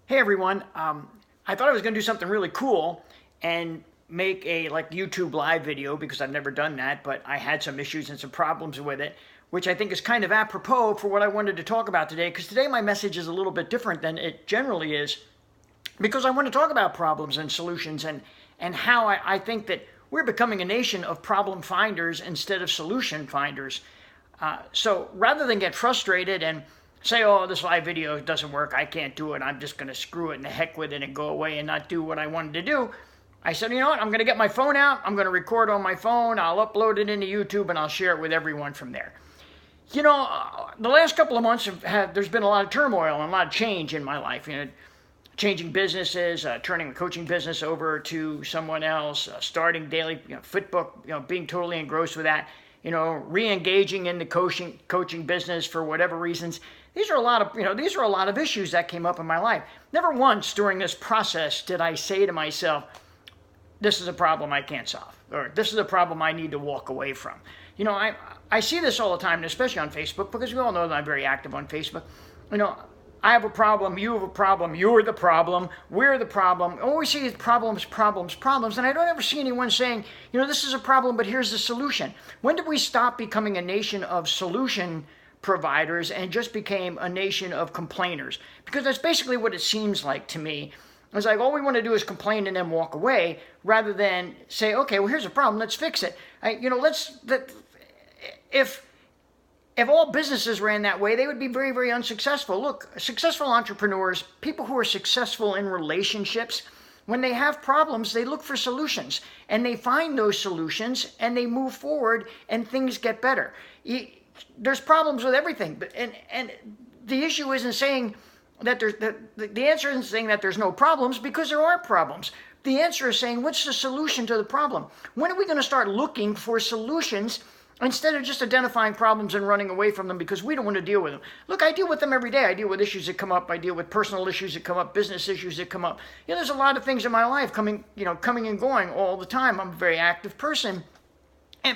Hey everyone, I thought I was going to do something really cool and make a YouTube live video because I've never done that, but I had some issues and some problems with it, which I think is kind of apropos for what I wanted to talk about today, because today my message is a little bit different than it generally is, because I want to talk about problems and solutions and how I think that we're becoming a nation of problem finders instead of solution finders. So rather than get frustrated and say, oh, this live video doesn't work, I can't do it, I'm just going to screw it and the heck with it and go away and not do what I wanted to do, I said, you know what, I'm going to get my phone out, I'm going to record on my phone, I'll upload it into YouTube, and I'll share it with everyone from there. The last couple of months there's been a lot of turmoil and a lot of change in my life. Changing businesses, turning the coaching business over to someone else, starting daily Fitbook, being totally engrossed with that, re-engaging in the coaching business for whatever reasons. These are a lot of issues that came up in my life. Never once during this process did I say to myself, this is a problem I can't solve, or this is a problem I need to walk away from. I see this all the time, and especially on Facebook, because we all know that I'm very active on Facebook. I have a problem, you have a problem, you're the problem, we're the problem. All we see is problems, problems, problems, and I don't ever see anyone saying, this is a problem, but here's the solution. When did we stop becoming a nation of solution providers and just became a nation of complainers? Because that's basically what it seems like to me. It's like all we want to do is complain and then walk away, rather than say, okay, well, here's a problem, let's fix it. If all businesses ran that way, they would be very, very unsuccessful. Look, successful entrepreneurs, people who are successful in relationships, when they have problems, they look for solutions, and they find those solutions, and they move forward, and things get better. There's problems with everything, and the issue isn't saying that the answer isn't saying that there's no problems, because there are problems. The answer is saying, what's the solution to the problem? When are we going to start looking for solutions instead of just identifying problems and running away from them because we don't want to deal with them? Look, I deal with them every day. I deal with issues that come up. I deal with personal issues that come up, business issues that come up. There's a lot of things in my life coming and going all the time. I'm a very active person.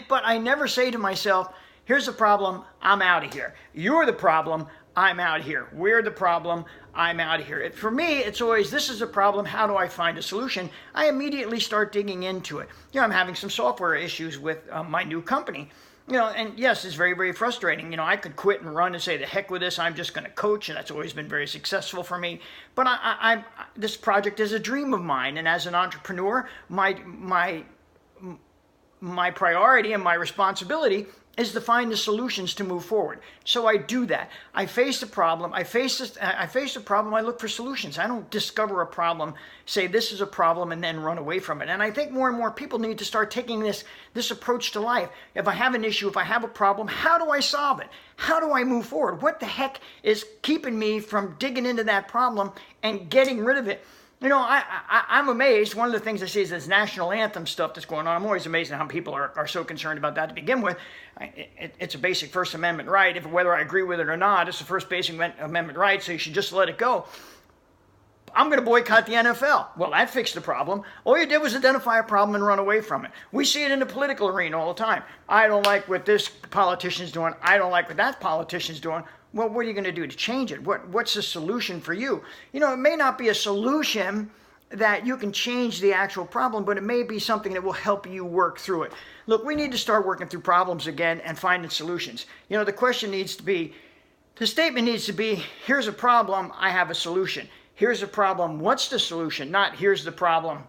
But I never say to myself, here's the problem, I'm out of here. You're the problem, I'm out of here. We're the problem, I'm out of here. For me, it's always, this is a problem, how do I find a solution? I immediately start digging into it. I'm having some software issues with my new company. And yes, it's very, very frustrating. I could quit and run and say, the heck with this, I'm just going to coach, and that's always been very successful for me. But this project is a dream of mine, and as an entrepreneur, my priority and my responsibility is to find the solutions to move forward. So I do that. I face the problem. I face the problem. I look for solutions. I don't discover a problem, say this is a problem, and then run away from it. And I think more and more people need to start taking this approach to life. If I have an issue, if I have a problem, how do I solve it? How do I move forward? What the heck is keeping me from digging into that problem and getting rid of it? I'm amazed. One of the things I see is this national anthem stuff that's going on. I'm always amazed at how people are so concerned about that to begin with. It's a basic First Amendment right. Whether I agree with it or not, it's the first basic amendment right, so you should just let it go. I'm going to boycott the NFL. Well, that fixed the problem. All you did was identify a problem and run away from it. We see it in the political arena all the time. I don't like what this politician's doing. I don't like what that politician's doing. Well, what are you going to do to change it? What's the solution for you? It may not be a solution that you can change the actual problem, but it may be something that will help you work through it. Look, we need to start working through problems again and finding solutions. The question needs to be, the statement needs to be, here's a problem, I have a solution. Here's a problem, what's the solution? Not, here's the problem,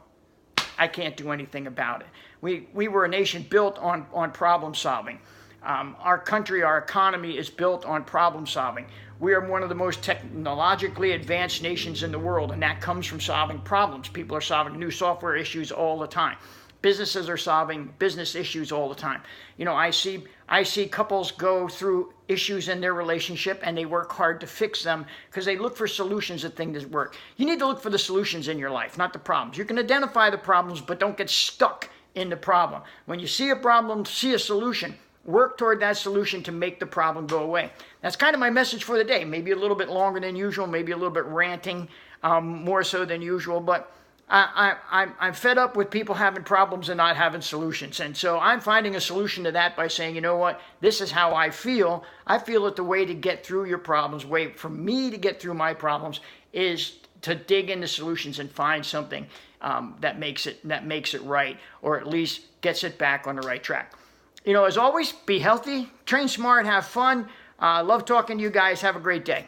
I can't do anything about it. We were a nation built on problem solving. Our country, our economy is built on problem solving. We are one of the most technologically advanced nations in the world, and that comes from solving problems. People are solving new software issues all the time. Businesses are solving business issues all the time. I see couples go through issues in their relationship and they work hard to fix them because they look for solutions that things work. You need to look for the solutions in your life, not the problems. You can identify the problems, but don't get stuck in the problem. When you see a problem, see a solution. Work toward that solution to make the problem go away. That's kind of my message for the day. Maybe a little bit longer than usual, maybe a little bit ranting, more so than usual, but I'm fed up with people having problems and not having solutions. And so I'm finding a solution to that by saying, you know what, this is how I feel. I feel that the way to get through your problems, way for me to get through my problems, is to dig into solutions and find something that makes it right, or at least gets it back on the right track. As always, be healthy, train smart, have fun. Love talking to you guys. Have a great day.